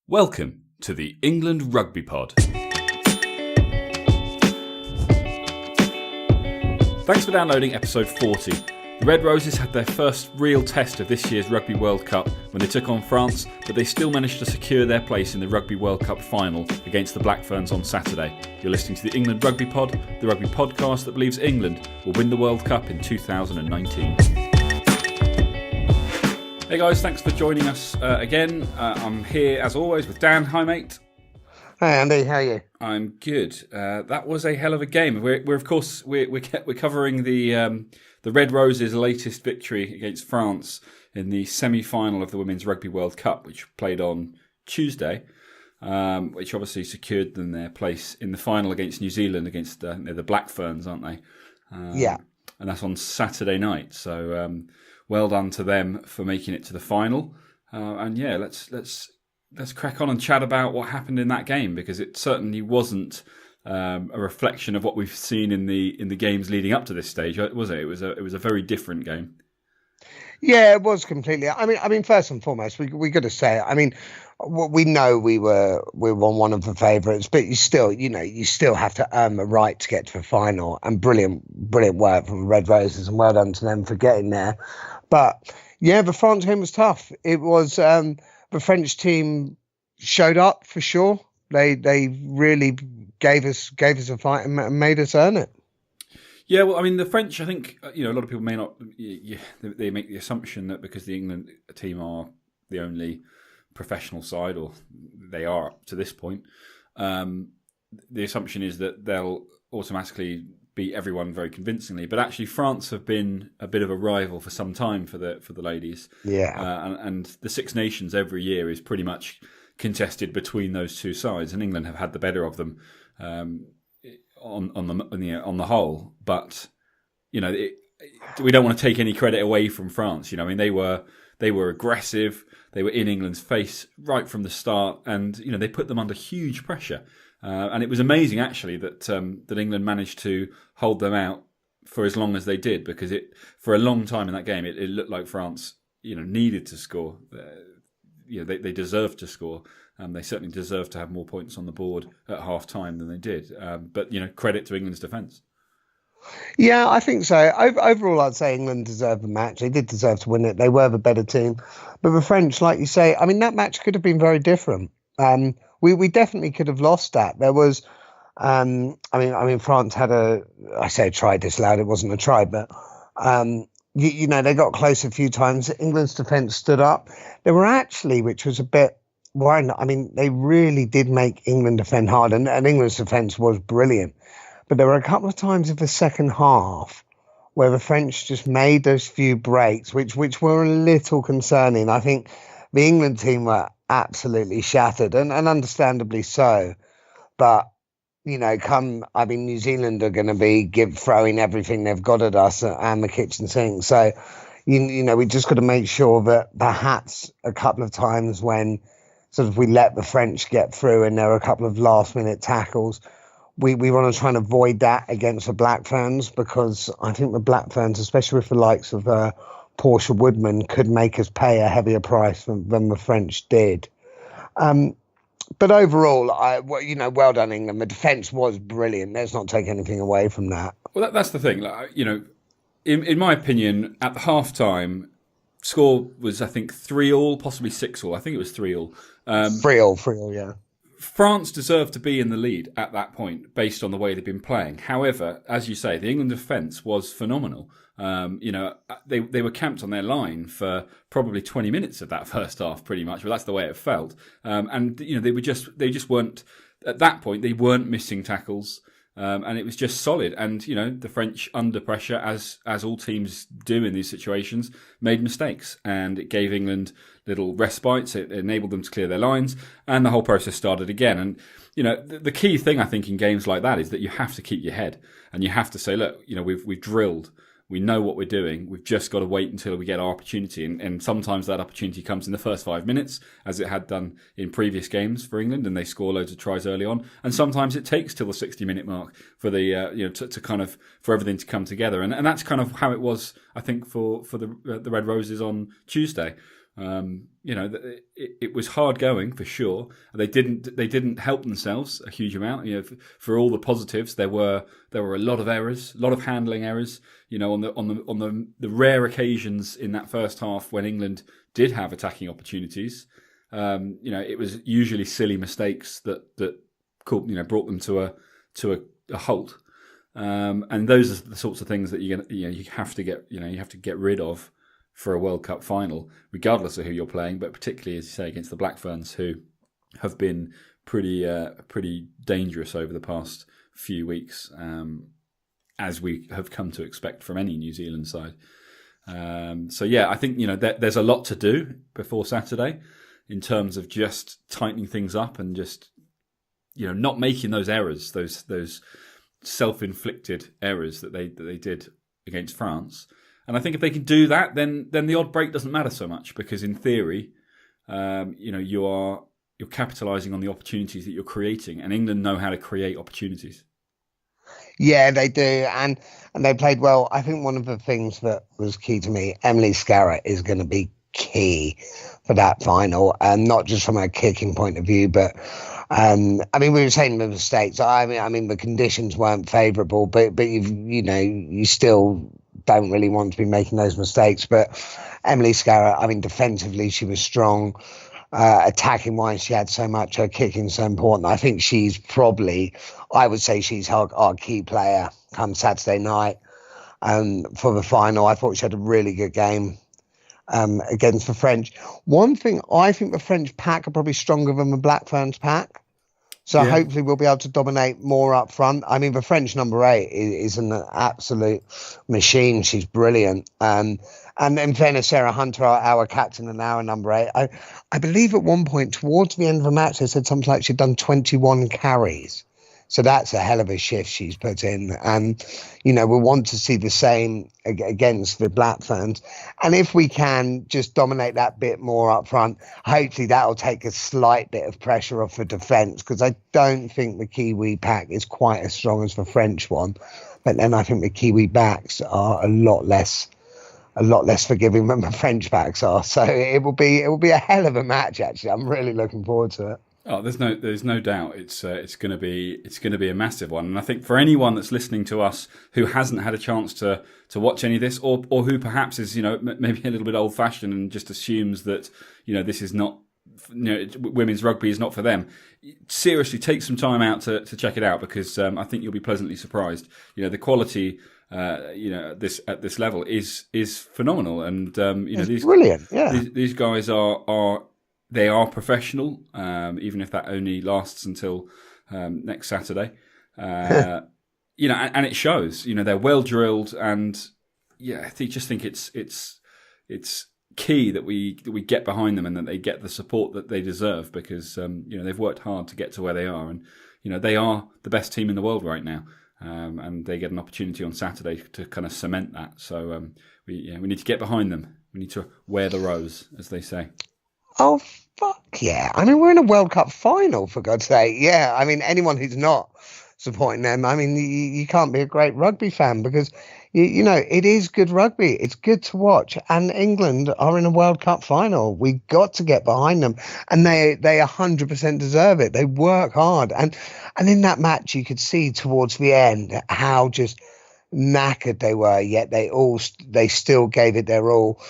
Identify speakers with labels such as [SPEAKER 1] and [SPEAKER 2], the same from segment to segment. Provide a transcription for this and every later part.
[SPEAKER 1] Welcome to the England Rugby Pod. Thanks for downloading episode 40. The Red Roses had their first real test of this year's Rugby World Cup when they took on France, but they still managed to secure their place in the Rugby World Cup final against the Black Ferns on Saturday. You're listening to the England Rugby Pod, the rugby podcast that believes England will win the World Cup in 2019. Hey guys, thanks for joining us again. I'm here as always with Dan. Hi mate.
[SPEAKER 2] Hi Andy, how are you?
[SPEAKER 1] I'm good. That was a hell of a game. We're of course we're covering the Red Roses' latest victory against France in the semi-final of the Women's Rugby World Cup, which played on Tuesday, which obviously secured them their place in the final against New Zealand against the Black Ferns, aren't they?
[SPEAKER 2] Yeah.
[SPEAKER 1] And that's on Saturday night. So well done to them for making it to the final. And yeah, let's crack on and chat about what happened in that game, because it certainly wasn't a reflection of what we've seen in the games leading up to this stage, was it? It was a very different game.
[SPEAKER 2] Yeah, it was completely. I mean, first and foremost, we got to say it. I mean, we know we were one of the favourites, but you still have to earn the right to get to the final. And brilliant work from the Red Roses, and well done to them for getting there. But yeah, the France game was tough. It was the French team showed up for sure. They really gave us a fight and made us earn it.
[SPEAKER 1] Yeah, well, I mean, the French, I think, a lot of people may not, they make the assumption that because the England team are the only professional side, or they are up to this point, the assumption is that they'll automatically beat everyone very convincingly. But actually, France have been a bit of a rival for some time for the ladies.
[SPEAKER 2] Yeah.
[SPEAKER 1] And the Six Nations every year is pretty much contested between those two sides, and England have had the better of them on the whole. But we don't want to take any credit away from France. I mean, they were aggressive. They were in England's face right from the start, and they put them under huge pressure. And it was amazing actually that England managed to hold them out for as long as they did, because for a long time in that game it looked like France needed to score. They deserved to score. They certainly deserved to have more points on the board at half time than they did. But credit to England's defence.
[SPEAKER 2] Yeah, I think so. Overall, I'd say England deserved the match. They did deserve to win it. They were the better team. But the French, like you say, I mean, that match could have been very different. We definitely could have lost that. There was, I mean, France had I say a try disallowed. It wasn't a try, but they got close a few times. England's defence stood up. They were actually, which was a bit worrying. I mean, they really did make England defend hard, and England's defence was brilliant. But there were a couple of times in the second half where the French just made those few breaks, which were a little concerning. I think the England team were absolutely shattered, and understandably so. But New Zealand are going to be throwing everything they've got at us and the kitchen sink. So we just got to make sure that perhaps a couple of times when sort of we let the French get through and there are a couple of last minute tackles, we want to try and avoid that against the Black Ferns, because I think the Black Ferns, especially with the likes of Portia Woodman, could make us pay a heavier price than the French did. But overall, well done England. The defence was brilliant. Let's not take anything away from that.
[SPEAKER 1] Well, that's the thing. In my opinion, at the half time, score was, I think, 3-3, possibly 6-6. I think it was 3-3.
[SPEAKER 2] 3-3, yeah.
[SPEAKER 1] France deserved to be in the lead at that point based on the way they've been playing. However, as you say, the England defence was phenomenal. They were camped on their line for probably 20 minutes of that first half, pretty much. But that's the way it felt. And they just weren't at that point. They weren't missing tackles, and it was just solid. And the French, under pressure, as all teams do in these situations, made mistakes, and it gave England little respites. It enabled them to clear their lines, and the whole process started again. And the key thing I think in games like that is that you have to keep your head, and you have to say, look, we've drilled. We know what we're doing. We've just got to wait until we get our opportunity. And sometimes that opportunity comes in the first 5 minutes, as it had done in previous games for England, and they score loads of tries early on. And sometimes it takes till the 60-minute mark for the to kind of for everything to come together. And that's kind of how it was, I think, for the Red Roses on Tuesday. It was hard going for sure. They didn't help themselves a huge amount. For all the positives, there were a lot of errors, a lot of handling errors. On the rare occasions in that first half when England did have attacking opportunities, it was usually silly mistakes that brought them to a halt. And those are the sorts of things that you have to get rid of for a World Cup final, regardless of who you're playing, but particularly, as you say, against the Black Ferns, who have been pretty dangerous over the past few weeks, as we have come to expect from any New Zealand side. I think there's a lot to do before Saturday in terms of just tightening things up and just not making those errors, those self-inflicted errors that they did against France. And I think if they can do that, then the odd break doesn't matter so much, because in theory, you're capitalising on the opportunities that you're creating, and England know how to create opportunities.
[SPEAKER 2] Yeah, they do, and they played well. I think one of the things that was key to me, Emily Scarratt is going to be key for that final, and not just from a kicking point of view, but we were saying the mistakes. I mean, the conditions weren't favourable, but you still don't really want to be making those mistakes. But Emily Scarratt, defensively she was strong. Attacking wise, she had so much. Her kicking so important. I think she's I would say she's our key player come Saturday night for the final. I thought she had a really good game against the French. One thing, I think the French pack are probably stronger than the Black Ferns pack. So hopefully we'll be able to dominate more up front. I mean, the French number 8 is an absolute machine. She's brilliant. And in fairness, Sarah Hunter, our captain and our number 8, I believe at one point towards the end of the match, they said something like she'd done 21 carries. So that's a hell of a shift she's put in. And, we want to see the same against the Black Ferns. And if we can just dominate that bit more up front, hopefully that'll take a slight bit of pressure off the defence, because I don't think the Kiwi pack is quite as strong as the French one. But then I think the Kiwi backs are a lot less forgiving than the French backs are. So it will be a hell of a match, actually. I'm really looking forward to it.
[SPEAKER 1] Oh, there's no doubt it's going to be a massive one, and I think for anyone that's listening to us who hasn't had a chance to watch any of this, or who perhaps is maybe a little bit old fashioned and just assumes that this is not women's rugby is not for them, seriously take some time out to check it out, because I think you'll be pleasantly surprised. The quality at this level is phenomenal, and these
[SPEAKER 2] brilliant. Yeah,
[SPEAKER 1] these guys are. They are professional, even if that only lasts until next Saturday. And it shows. They're well drilled, and I just think it's key that we get behind them and that they get the support that they deserve, because they've worked hard to get to where they are, and they are the best team in the world right now, and they get an opportunity on Saturday to kind of cement that. So we need to get behind them. We need to wear the rose, as they say.
[SPEAKER 2] Oh, fuck yeah. We're in a World Cup final, for God's sake. Yeah, anyone who's not supporting them, you can't be a great rugby fan, because, it is good rugby. It's good to watch. And England are in a World Cup final. We got to get behind them. And they 100% deserve it. They work hard. And in that match, you could see towards the end how just knackered they were, yet they still gave it their all.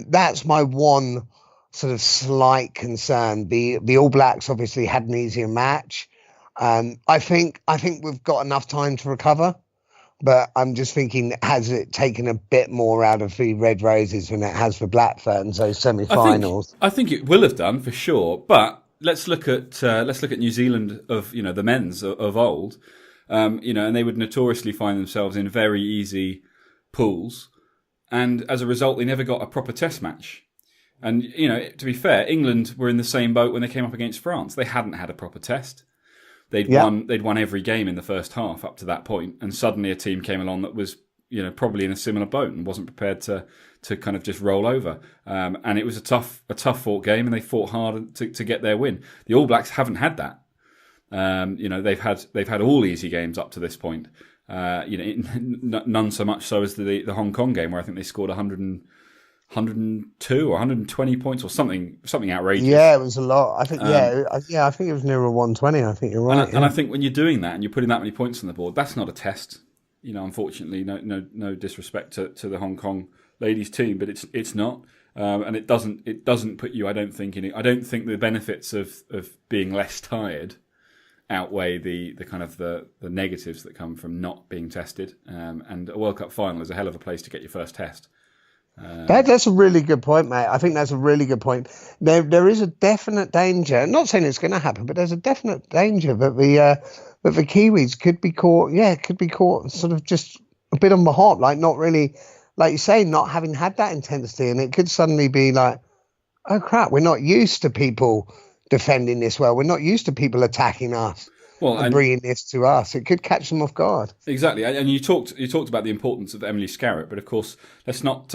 [SPEAKER 2] That's my one sort of slight concern. The All Blacks obviously had an easier match. I think we've got enough time to recover, but I'm just thinking, has it taken a bit more out of the Red Roses than it has for Black Ferns, those semi-finals?
[SPEAKER 1] I think it will have done for sure. But let's look at New Zealand of the men's of old, and they would notoriously find themselves in very easy pools, and as a result, they never got a proper Test match. And, to be fair, England were in the same boat when they came up against France. They hadn't had a proper test. They'd won every game in the first half up to that point, and suddenly a team came along that was, probably in a similar boat and wasn't prepared to kind of just roll over. And it was a tough fought game, and they fought hard to get their win. The All Blacks haven't had that. They've had all easy games up to this point. None so much so as the Hong Kong game, where I think they scored 100 102 or 120 points or something outrageous.
[SPEAKER 2] Yeah, it was a lot. I think I think it was nearer 120. I think you're right.
[SPEAKER 1] And I think when you're doing that and you're putting that many points on the board, that's not a test. Unfortunately, no disrespect to the Hong Kong ladies team, but it's not, and it doesn't put you. I don't think the benefits of being less tired outweigh the kind of the negatives that come from not being tested. And a World Cup final is a hell of a place to get your first test.
[SPEAKER 2] That's a really good point, mate. I think that's a really good point. There is a definite danger. I'm not saying it's going to happen, but there's a definite danger that the Kiwis could be caught. Yeah, could be caught sort of just a bit on the hop, like not really, like you say, not having had that intensity, and it could suddenly be like, oh crap, we're not used to people defending this well. We're not used to people attacking us. And bringing this to us, it could catch them off guard.
[SPEAKER 1] Exactly, and you talked about the importance of Emily Scarrett, but of course, let's not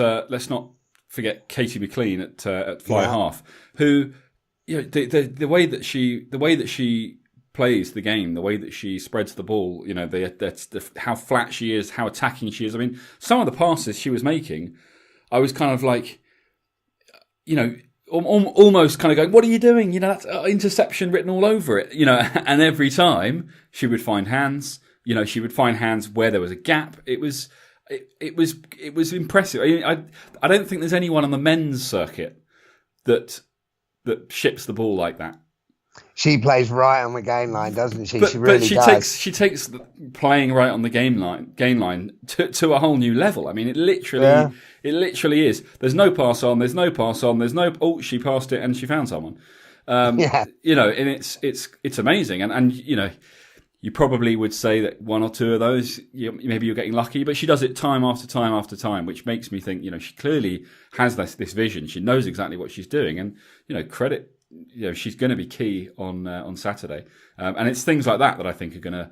[SPEAKER 1] forget Katie McLean at fly half, who the way that she plays the game, the way that she spreads the ball, how flat she is, how attacking she is. I mean, some of the passes she was making, I was kind of like, almost kind of going, what are you doing? That's interception written all over it, and every time she would find hands, she would find hands where there was a gap. It was impressive. I don't think there's anyone on the men's circuit that ships the ball like that.
[SPEAKER 2] She plays right on the game line, doesn't she? She really does.
[SPEAKER 1] She takes playing right on the game line to a whole new level. I mean, it literally is. There's no pass on. There's no pass on. There's no. Oh, she passed it and she found someone. And it's amazing. And you probably would say that one or two of those, maybe you're getting lucky, but she does it time after time after time, which makes me think, she clearly has this vision. She knows exactly what she's doing, and credit. She's going to be key on Saturday, and it's things like that I think are going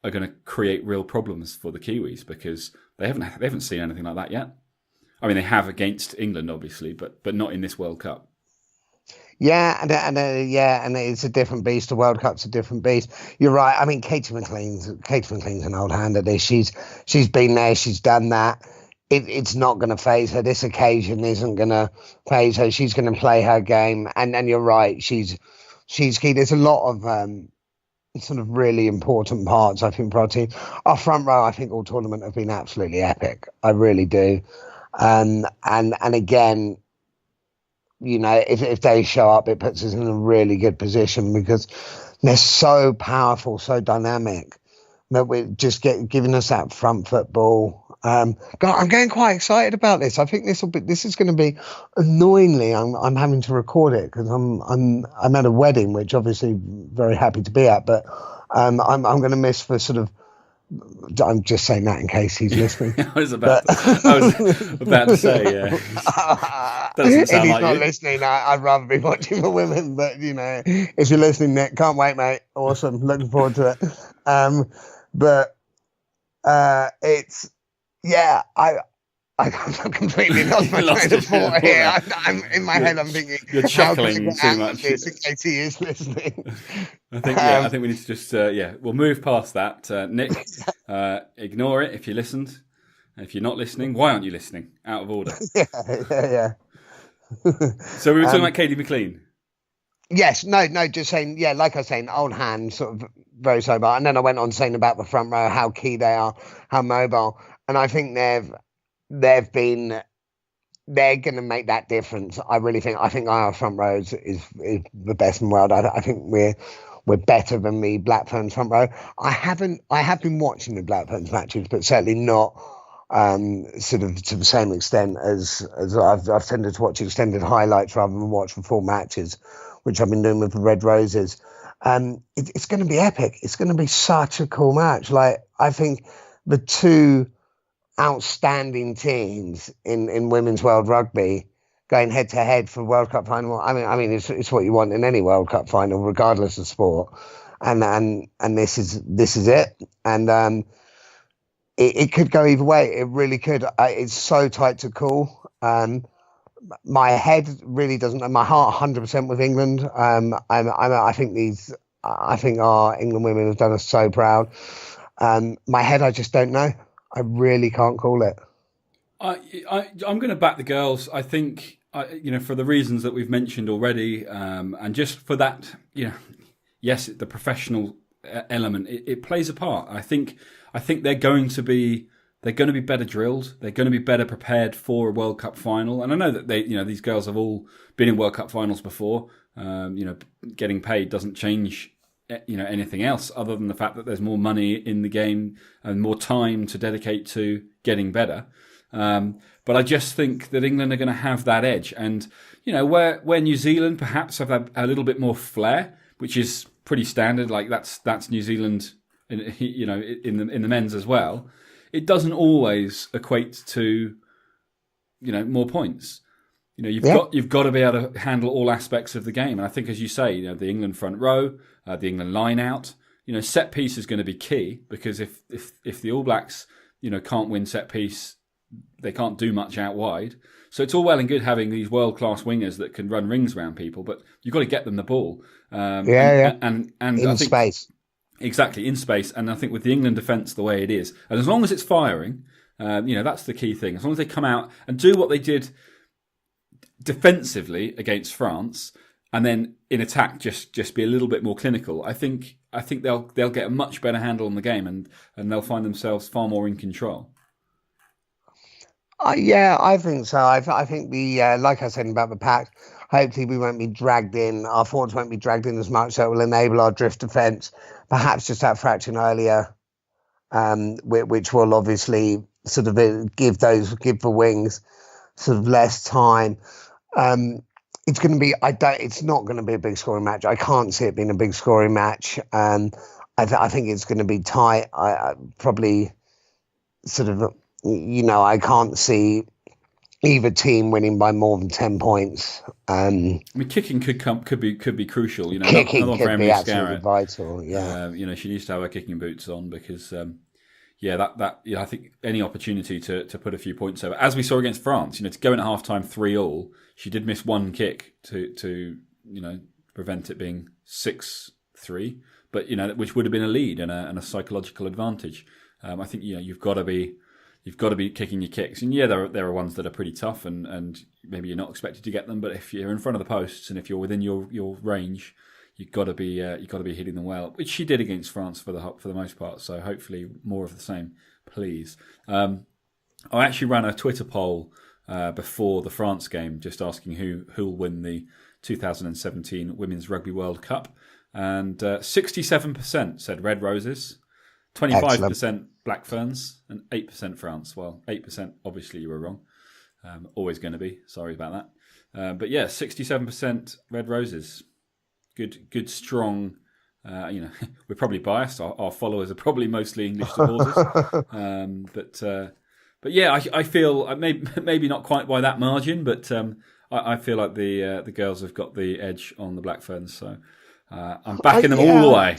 [SPEAKER 1] to create real problems for the Kiwis, because they haven't seen anything like that yet. I mean, they have against England, obviously, but not in this World Cup.
[SPEAKER 2] Yeah, and it's a different beast. The World Cup's a different beast. You're right. I mean, Katie McLean's an old hand at this. She's been there. She's done that. It's not going to faze her. This occasion isn't going to faze her. She's going to play her game. And you're right. She's key. There's a lot of sort of really important parts, I think, for our team. Our front row, I think, all tournament have been absolutely epic. I really do. And again, if they show up, it puts us in a really good position, because they're so powerful, so dynamic, that we're just giving us that front football. God, I'm getting quite excited about this. I think this is going to be annoyingly. I'm having to record it because I'm at a wedding, which obviously very happy to be at, but I'm going to miss for sort of. I'm just saying that in case he's listening.
[SPEAKER 1] I was about to say, yeah. Doesn't sound
[SPEAKER 2] if he's
[SPEAKER 1] like
[SPEAKER 2] not
[SPEAKER 1] you.
[SPEAKER 2] listening, I'd rather be watching the women. But if you're listening, Nick, can't wait, mate. Awesome, looking forward to it. But it's. Yeah, I completely lost my train of thought here. I'm in my head. I'm thinking
[SPEAKER 1] you're chuckling too much.
[SPEAKER 2] In case he is listening.
[SPEAKER 1] I think we need to just we'll move past that. Nick, ignore it if you listened. And if you're not listening, why aren't you listening? Out of order.
[SPEAKER 2] Yeah.
[SPEAKER 1] So we were talking about Katie McLean.
[SPEAKER 2] Yes, no, just saying, yeah, like I was saying, old hand, sort of very sober. And then I went on saying about the front row, how key they are, how mobile. And I think they're going to make that difference. I really think. I think our front row is the best in the world. I think we're better than the Black Ferns front row. I have been watching the Black Ferns matches, but certainly not sort of to the same extent as I've tended to watch extended highlights rather than watch the full matches, which I've been doing with the Red Roses. It's going to be epic. It's going to be such a cool match. Like, I think the two outstanding teams in women's world rugby going head to head for World Cup final. I mean, it's what you want in any World Cup final, regardless of sport. And this is it. And it could go either way. It really could. It's so tight to call. My head really doesn't. My heart 100% with England. I think our England women have done us so proud. My head, I just don't know. I really can't call it.
[SPEAKER 1] I'm going to back the girls. I think, for the reasons that we've mentioned already, and just for that, yes, the professional element, it plays a part. I think they're going to be better drilled. They're going to be better prepared for a World Cup final. And I know that these girls have all been in World Cup finals before. Getting paid doesn't change anything else other than the fact that there's more money in the game and more time to dedicate to getting better. But I just think that England are going to have that edge, and where New Zealand perhaps have a little bit more flair, which is pretty standard. Like that's New Zealand, in the men's as well. It doesn't always equate to more points. You've got to be able to handle all aspects of the game, and I think, as you say, the England front row, the England line out, set piece is going to be key, because if the All Blacks can't win set piece, they can't do much out wide. So it's all well and good having these world-class wingers that can run rings around people, but you've got to get them the ball. And
[SPEAKER 2] in
[SPEAKER 1] I think,
[SPEAKER 2] space.
[SPEAKER 1] Exactly, in space. And I think with the England defence the way it is, and as long as it's firing, that's the key thing. As long as they come out and do what they did defensively against France, and then in attack just be a little bit more clinical, I think they'll get a much better handle on the game, and they'll find themselves far more in control.
[SPEAKER 2] I think so. I think like I said about the pack, hopefully we won't be dragged in. Our forwards won't be dragged in as much, so it will enable our drift defence. Perhaps just that fraction earlier, which will obviously sort of give the wings sort of less time. It's going to be. It's not going to be a big scoring match. I can't see it being a big scoring match. I think it's going to be tight. I probably sort of. I can't see either team winning by more than 10 points.
[SPEAKER 1] Kicking could be crucial.
[SPEAKER 2] Kicking could be absolutely vital. Yeah.
[SPEAKER 1] She needs to have her kicking boots on, because I think any opportunity to put a few points over, as we saw against France, to go in at half time 3-3, she did miss one kick to prevent it being 6-3, but which would have been a lead and a psychological advantage. I think you've got to be kicking your kicks, and there are ones that are pretty tough, and maybe you're not expected to get them. But if you're in front of the posts and if you're within your range, you've got to be hitting them well, which she did against France for the most part. So hopefully more of the same, please. I actually ran a Twitter poll before the France game, just asking who'll win the 2017 Women's Rugby World Cup, and 67% said Red Roses. 25% Black Ferns and 8% France. Well, 8% obviously you were wrong. Always going to be. Sorry about that. But yeah, 67% Red Roses. Good, strong. We're probably biased. Our followers are probably mostly English supporters. But yeah, I feel maybe not quite by that margin, but I feel like the girls have got the edge on the Black Ferns. So I'm backing them all the way.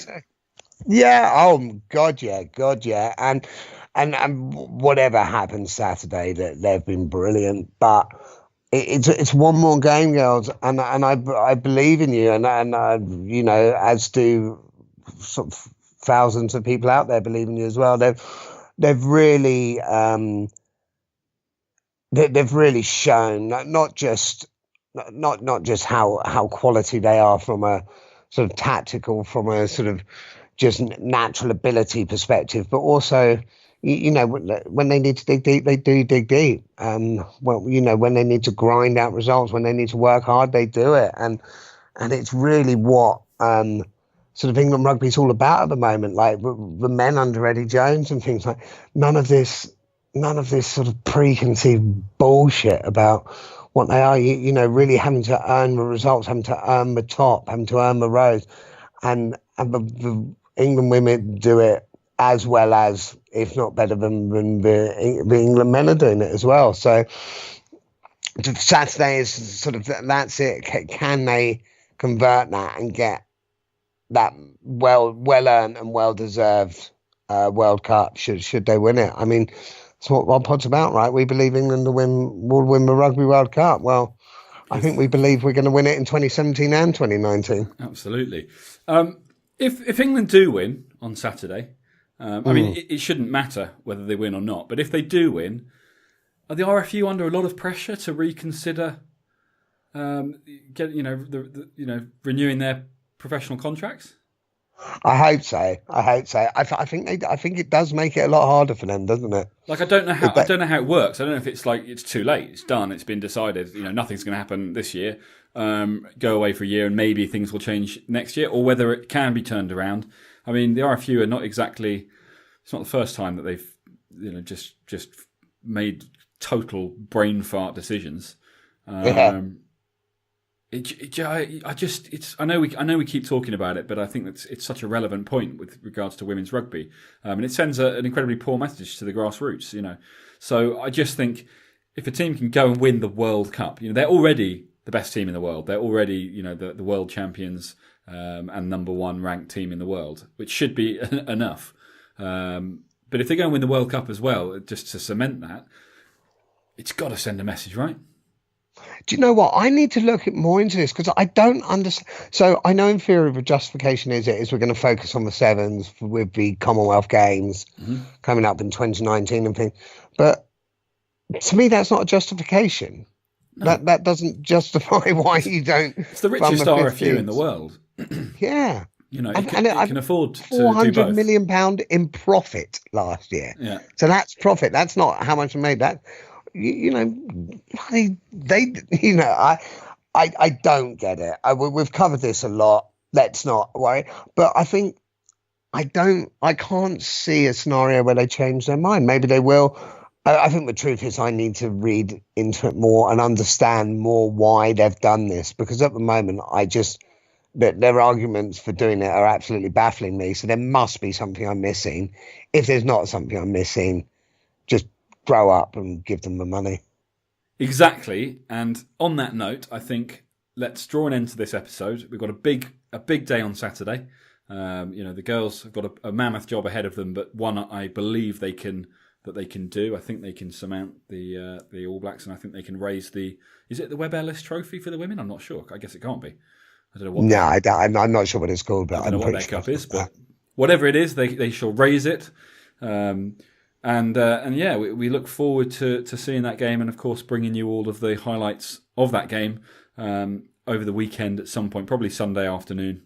[SPEAKER 2] Yeah. Oh God, yeah. And whatever happens Saturday, that they've been brilliant. But it's one more game, girls, and I believe in you, and as do sort of thousands of people out there believe in you as well. They've really shown not just how quality they are from a sort of tactical, from a sort of just natural ability perspective, but also, when they need to dig deep, they do dig deep. When they need to grind out results, when they need to work hard, they do it. And it's really what sort of England rugby is all about at the moment. Like the men under Eddie Jones and things like none of this sort of preconceived bullshit about what they are. Really having to earn the results, having to earn the top, having to earn the road, and the England women do it as well as, if not better than the England men are doing it as well. So Saturday is sort of, that's it. Can they convert that and get that well earned and well deserved World Cup? Should they win it? I mean, that's what our pod's about, right? We believe England will win the Rugby World Cup. Well, I think we believe we're going to win it in 2017 and 2019.
[SPEAKER 1] Absolutely. If England do win on Saturday, I mean, it shouldn't matter whether they win or not. But if they do win, are the RFU under a lot of pressure to reconsider, renewing their professional contracts?
[SPEAKER 2] I hope so. I think it does make it a lot harder for them, doesn't it?
[SPEAKER 1] Like I don't know how it works. I don't know if it's like it's too late. It's done. It's been decided. Nothing's going to happen this year. Go away for a year and maybe things will change next year, or whether it can be turned around. I mean, the RFU are not exactly. It's not the first time that they've just made total brain fart decisions. I know we keep talking about it, but I think it's such a relevant point with regards to women's rugby, and it sends an incredibly poor message to the grassroots. So I just think if a team can go and win the World Cup, they're already the best team in the world. They're already the world champions and number one ranked team in the world, which should be enough. But if they go and win the World Cup as well, just to cement that, it's got to send a message, right?
[SPEAKER 2] Do you know what? I need to look more into this because I don't understand. So I know in theory the justification is we're going to focus on the sevens with the Commonwealth Games coming up in 2019 and things. But to me, that's not a justification. No. That doesn't justify why you don't.
[SPEAKER 1] It's the richest RFU in the world.
[SPEAKER 2] Yeah.
[SPEAKER 1] It can afford to
[SPEAKER 2] £400
[SPEAKER 1] do both.
[SPEAKER 2] million in profit last year.
[SPEAKER 1] Yeah.
[SPEAKER 2] So that's profit. That's not how much I made. That I don't get it. We've covered this a lot. Let's not worry. But I think I can't see a scenario where they change their mind. Maybe they will. I think the truth is I need to read into it more and understand more why they've done this, because at the moment their arguments for doing it are absolutely baffling me. So there must be something I'm missing. If there's not something I'm missing, just grow up and give them the money.
[SPEAKER 1] Exactly. And on that note, I think let's draw an end to this episode. We've got a big day on Saturday. The girls have got a mammoth job ahead of them, but one I believe they can do. I think they can surmount the All Blacks, and I think they can raise is it the Webb Ellis Trophy for the women? I'm not sure. I guess it can't be. I don't know what.
[SPEAKER 2] No, I'm not sure what it's called, but
[SPEAKER 1] I don't know what their cup is. But whatever it is, they shall raise it. We look forward to seeing that game, and of course bringing you all of the highlights of that game over the weekend at some point, probably Sunday afternoon.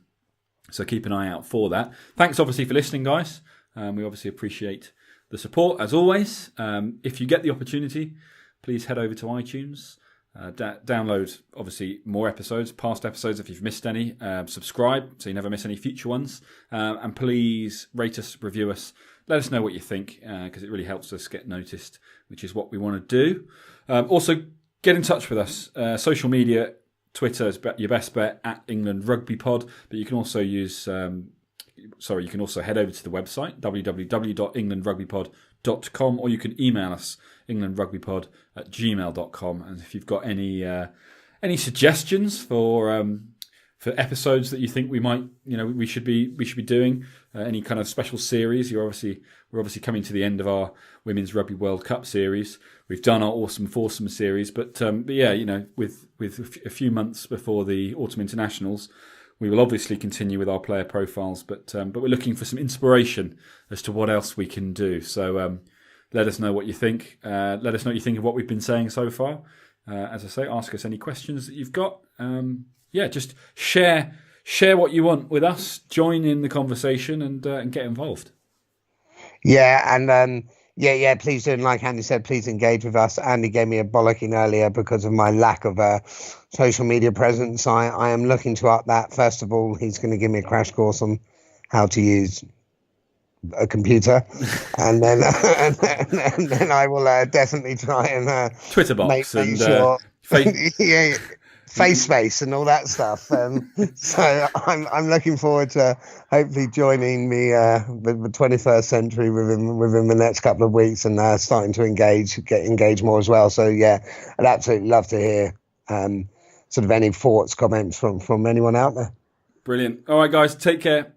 [SPEAKER 1] So keep an eye out for that. Thanks obviously for listening, guys. We obviously appreciate the support as always. If you get the opportunity, please head over to iTunes. Download obviously more episodes, past episodes if you've missed any. Subscribe so you never miss any future ones. And please rate us, review us. Let us know what you think because it really helps us get noticed, which is what we want to do. Also, get in touch with us. Social media, Twitter is your best bet at England Rugby Pod, but you can also use. You can also head over to the website www.englandrugbypod.com, or you can email us englandrugbypod@gmail.com. And if you've got any suggestions for episodes that you think we should be doing, any kind of special series, we're obviously coming to the end of our Women's Rugby World Cup series. We've done our Awesome Foursome series, but with a few months before the Autumn Internationals, we will obviously continue with our player profiles, but we're looking for some inspiration as to what else we can do. So let us know what you think. Let us know what you think of what we've been saying so far. As I say, ask us any questions that you've got. Just share what you want with us. Join in the conversation and get involved.
[SPEAKER 2] Yeah, and please do. And like Andy said, please engage with us. Andy gave me a bollocking earlier because of my lack of social media presence. I am looking to up that. First of all, he's going to give me a crash course on how to use a computer, and then I will definitely try and
[SPEAKER 1] Twitter box
[SPEAKER 2] make
[SPEAKER 1] and
[SPEAKER 2] sure, face space and all that stuff. So I'm looking forward to hopefully joining the 21st century within the next couple of weeks and starting to get engaged more as well. So yeah, I'd absolutely love to hear sort of any thoughts, comments from anyone out there.
[SPEAKER 1] Brilliant. All right, guys, take care.